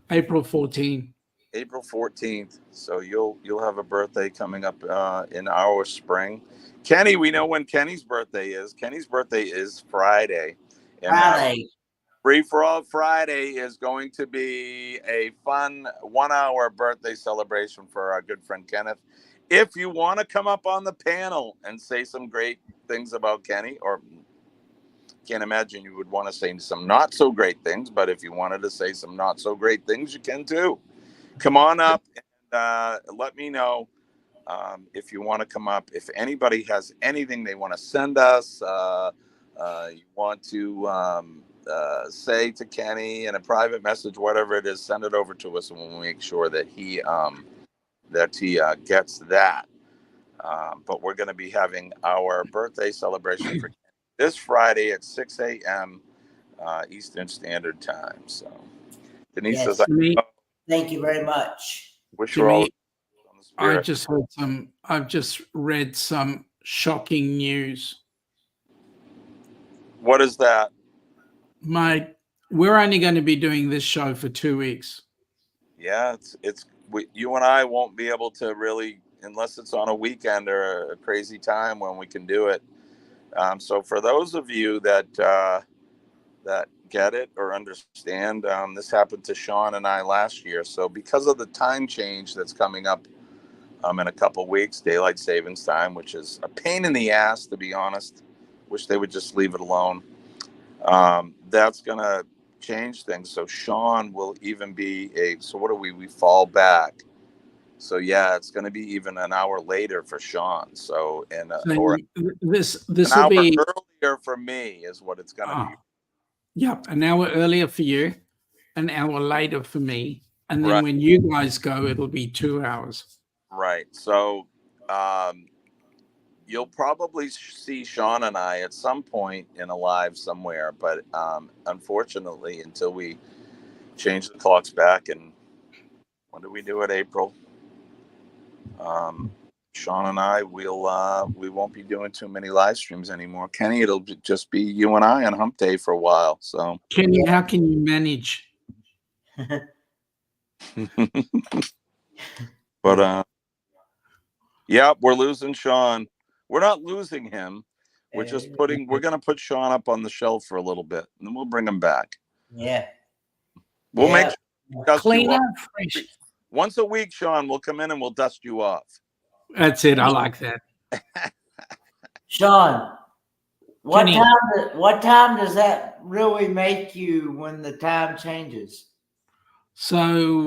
April 14th. April 14th. So you'll have a birthday coming up in our spring. Kenny, we know when Kenny's birthday is. Kenny's birthday is Friday. And Friday. Free for All Friday is going to be a fun 1-hour birthday celebration for our good friend Kenneth if you want to come up on the panel and say some great things about Kenny, or can't imagine you would want to say some not so great things, but if you wanted to say some not so great things, you can too. Come on up and let me know if you want to come up. If anybody has anything they want to send us, you want to say to Kenny in a private message, whatever it is, send it over to us, and we'll make sure that he gets that. But we're going to be having our birthday celebration for this Friday at 6 a.m. Eastern Standard Time. So, Denise Yes. says, Thank you very much. wish we're all on the spirit. I've just read some shocking news. What is that? Mate, we're only going to be doing this show for 2 weeks. Yeah, you and I won't be able to really, unless it's on a weekend or a crazy time when we can do it. So for those of you that get it or understand, this happened to Sean and I last year. So because of the time change that's coming up in a couple weeks, daylight savings time, which is a pain in the ass, to be honest. Wish they would just leave it alone. That's going to change things. So Sean will even be so what do we fall back. So yeah, it's going to be even an hour later for Sean. So or this an will hour be earlier for me is what it's going to be. Yep, an hour earlier for you, an hour later for me, and then Right. when you guys go, it'll be 2 hours. Right. So you'll probably see Sean and I at some point in a live somewhere, but unfortunately, until we change the clocks back, and when do we do it? April. Sean and I we won't be doing too many live streams anymore. Kenny, it'll just be you and I on Hump Day for a while. So Kenny, how can you manage? But yeah, we're losing Sean. We're not losing him. We're going to put Sean up on the shelf for a little bit, and then we'll bring him back. Yeah. We'll make sure we dust Clean you up, off. fresh. Once a week, Sean, we'll come in and we'll dust you off. That's it. I like that. Sean, what Kenny. time does that really make you when the time changes? So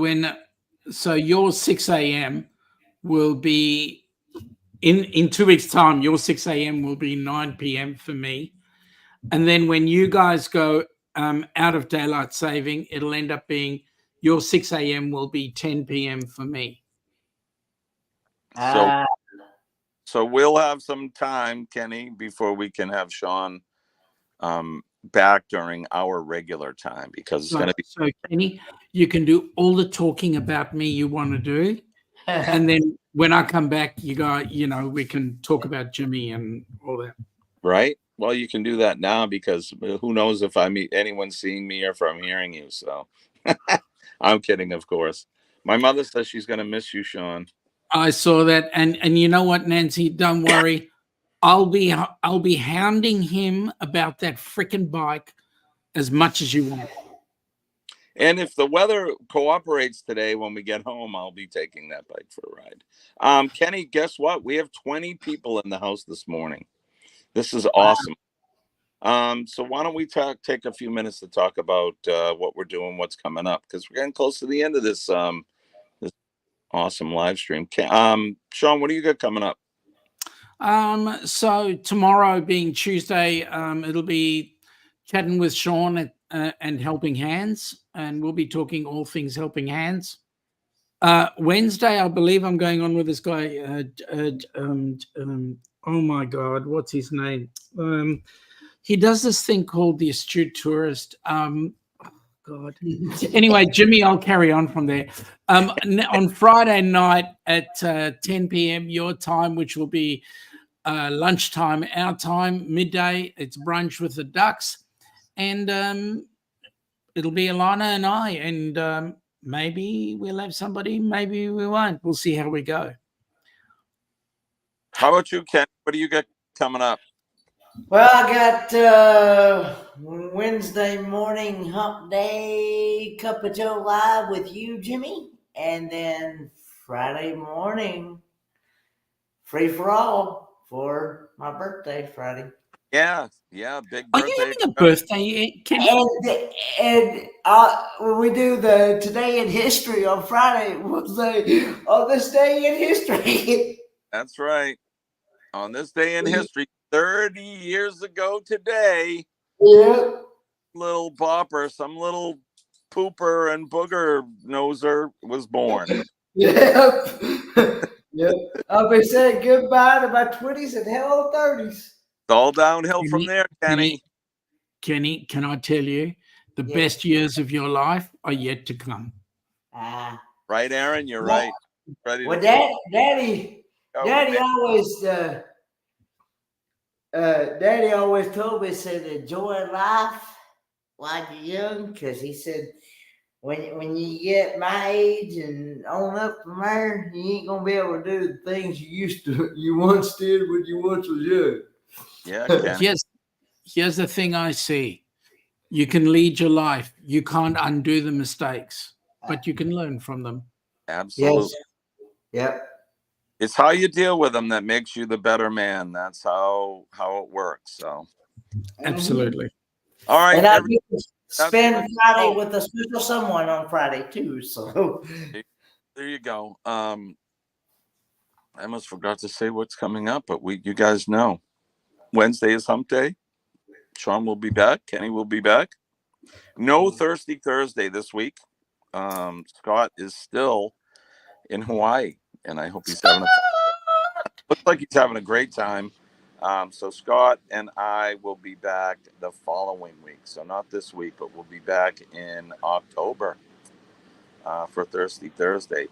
your 6 a.m. will be in 2 weeks' time. Your 6 a.m. will be 9 p.m. for me, and then when you guys go out of daylight saving, it'll end up being your 6 a.m. will be 10 p.m. for me. So we'll have some time, Kenny, before we can have Sean back during our regular time, because it's going to be. So, Kenny, you can do all the talking about me you want to do, and then when I come back, we can talk about Jimmy and all that. Right. Well, you can do that now, because who knows if I meet anyone seeing me or if I'm hearing you. So I'm kidding, of course. My mother says she's going to miss you, Sean. I saw that, and you know what, Nancy? Don't worry, I'll be hounding him about that freaking bike as much as you want. And if the weather cooperates today, when we get home, I'll be taking that bike for a ride. Kenny, guess what? We have 20 people in the house this morning. This is awesome. So why don't we take a few minutes to talk about what we're doing, what's coming up, because we're getting close to the end of this awesome live stream. Sean, what do you got coming up? So tomorrow being Tuesday, it'll be chatting with Sean and Helping Hands, and we'll be talking all things Helping Hands. Wednesday, I believe I'm going on with this guy. Oh my God, what's his name? He does this thing called the Astute Tourist. God. Anyway, Jimmy, I'll carry on from there. On Friday night at 10 p.m. your time, which will be lunchtime our time, midday, it's brunch with the Ducks, and it'll be Alana and I, and maybe we'll have somebody, maybe we won't. We'll see how we go. How about you, Ken? What do you got coming up? Well, I got Wednesday morning Hump Day Cup of Joe live with you, Jimmy, and then Friday morning free for all for my birthday Friday. Yeah, big Are you birthday. having a birthday, Kenny? And when we do the Today in History on Friday, we'll say, on this day in history. That's right. On this day in history, 30 years ago today, Yep. little bopper, some little pooper and booger noser was born. Yep. Yep. I'll be saying goodbye to my 20s and hello 30s. It's all downhill from there, Kenny. Kenny, can I tell you, the best years of your life are yet to come. Right, Aaron? You're right. Ready Well, to Daddy always told me, said, enjoy life while you're young, because he said, when you get my age and on up from there, you ain't gonna be able to do the things you once did when you once was young. Yeah, Kenny. Here's the thing I see. You can lead your life. You can't undo the mistakes, but you can learn from them. Absolutely. Yes. Yep. It's how you deal with them that makes you the better man. That's how it works. So Absolutely. All right. And I get to spend Friday with a special someone on Friday too. So there you go. I almost forgot to say what's coming up, but you guys know. Wednesday is hump day. Sean will be back. Kenny will be back. No Thirsty Thursday this week. Scott is still in Hawaii, and I hope he's having looks like he's having a great time. So Scott and I will be back the following week. So not this week, but we'll be back in October for Thirsty Thursday.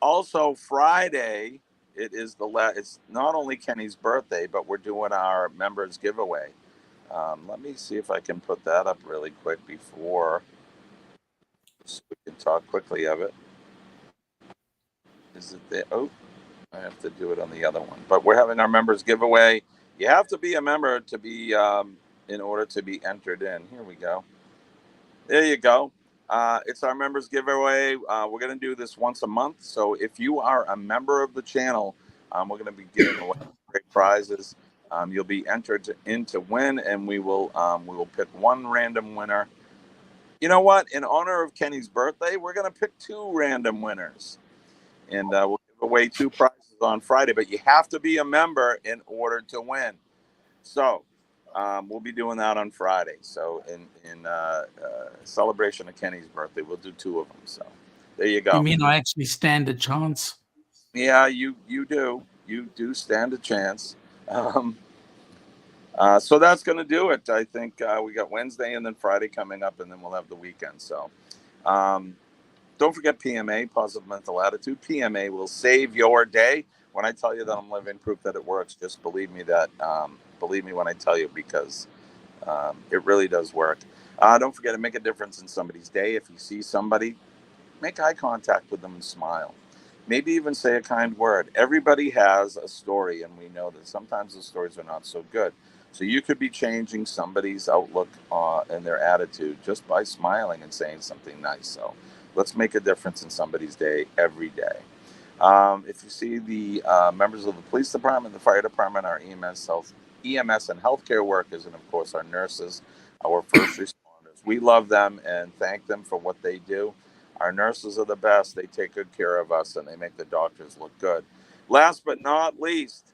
Also Friday, it's not only Kenny's birthday, but we're doing our members giveaway. Let me see if I can put that up really quick before so we can talk quickly of it. Is it there? Oh, I have to do it on the other one. But we're having our members giveaway. You have to be a member to be in order to be entered in. Here we go. There you go. It's our members giveaway. We're going to do this once a month. So if you are a member of the channel, we're going to be giving away great prizes. You'll be entered in to win, and we will pick one random winner. You know what? In honor of Kenny's birthday, we're going to pick two random winners, and we'll give away two prizes on Friday. But you have to be a member in order to win. So we'll be doing that on Friday. So in celebration of Kenny's birthday, we'll do two of them. So there you go. You mean I actually stand a chance? Yeah, you do. You do stand a chance. So that's going to do it. I think we got Wednesday and then Friday coming up, and then we'll have the weekend. So don't forget PMA, Positive Mental Attitude. PMA will save your day. When I tell you that I'm living proof that it works, just believe me when I tell you, because it really does work. Don't forget to make a difference in somebody's day. If you see somebody, make eye contact with them and smile. Maybe even say a kind word. Everybody has a story, and we know that sometimes the stories are not so good. So you could be changing somebody's outlook and their attitude just by smiling and saying something nice. So let's make a difference in somebody's day every day. If you see the members of the police department, the fire department, our EMS and healthcare workers, and of course our nurses, our first responders, we love them and thank them for what they do. Our nurses are the best. They take good care of us, and they make the doctors look good. Last but not least,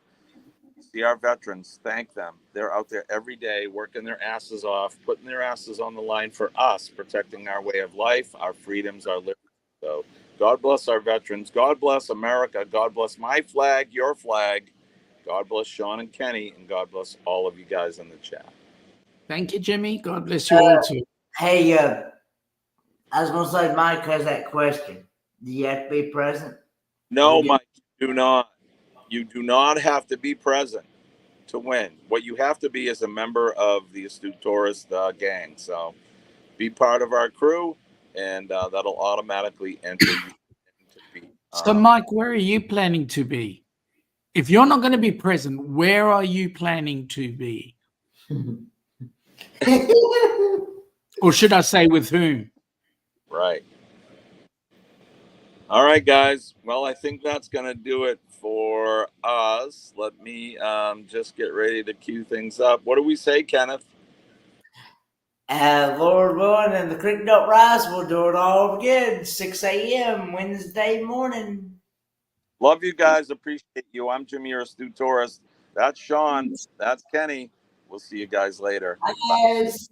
see our veterans. Thank them. They're out there every day working their asses off, putting their asses on the line for us, protecting our way of life, our freedoms, our liberty. So God bless our veterans. God bless America. God bless my flag, your flag. God bless Sean and Kenny, and God bless all of you guys in the chat. Thank you, Jimmy. God bless you all too. Hey, I was going to say, Mike has that question. Do you have to be present? No, Mike, you do not. You do not have to be present to win. What you have to be is a member of the Astute Tourist gang. So be part of our crew, and that'll automatically enter you to be. So, Mike, where are you planning to be? If you're not going to be present, where are you planning to be? Or should I say with whom? Right. All right, guys. Well, I think that's going to do it for us. Let me just get ready to cue things up. What do we say, Kenneth? Lord willing, and the creek don't rise, we'll do it all again. 6 a.m. Wednesday morning. Love you guys. Appreciate you. I'm Jimmy Astute Taurus. That's Sean. That's Kenny. We'll see you guys later. Bye, guys.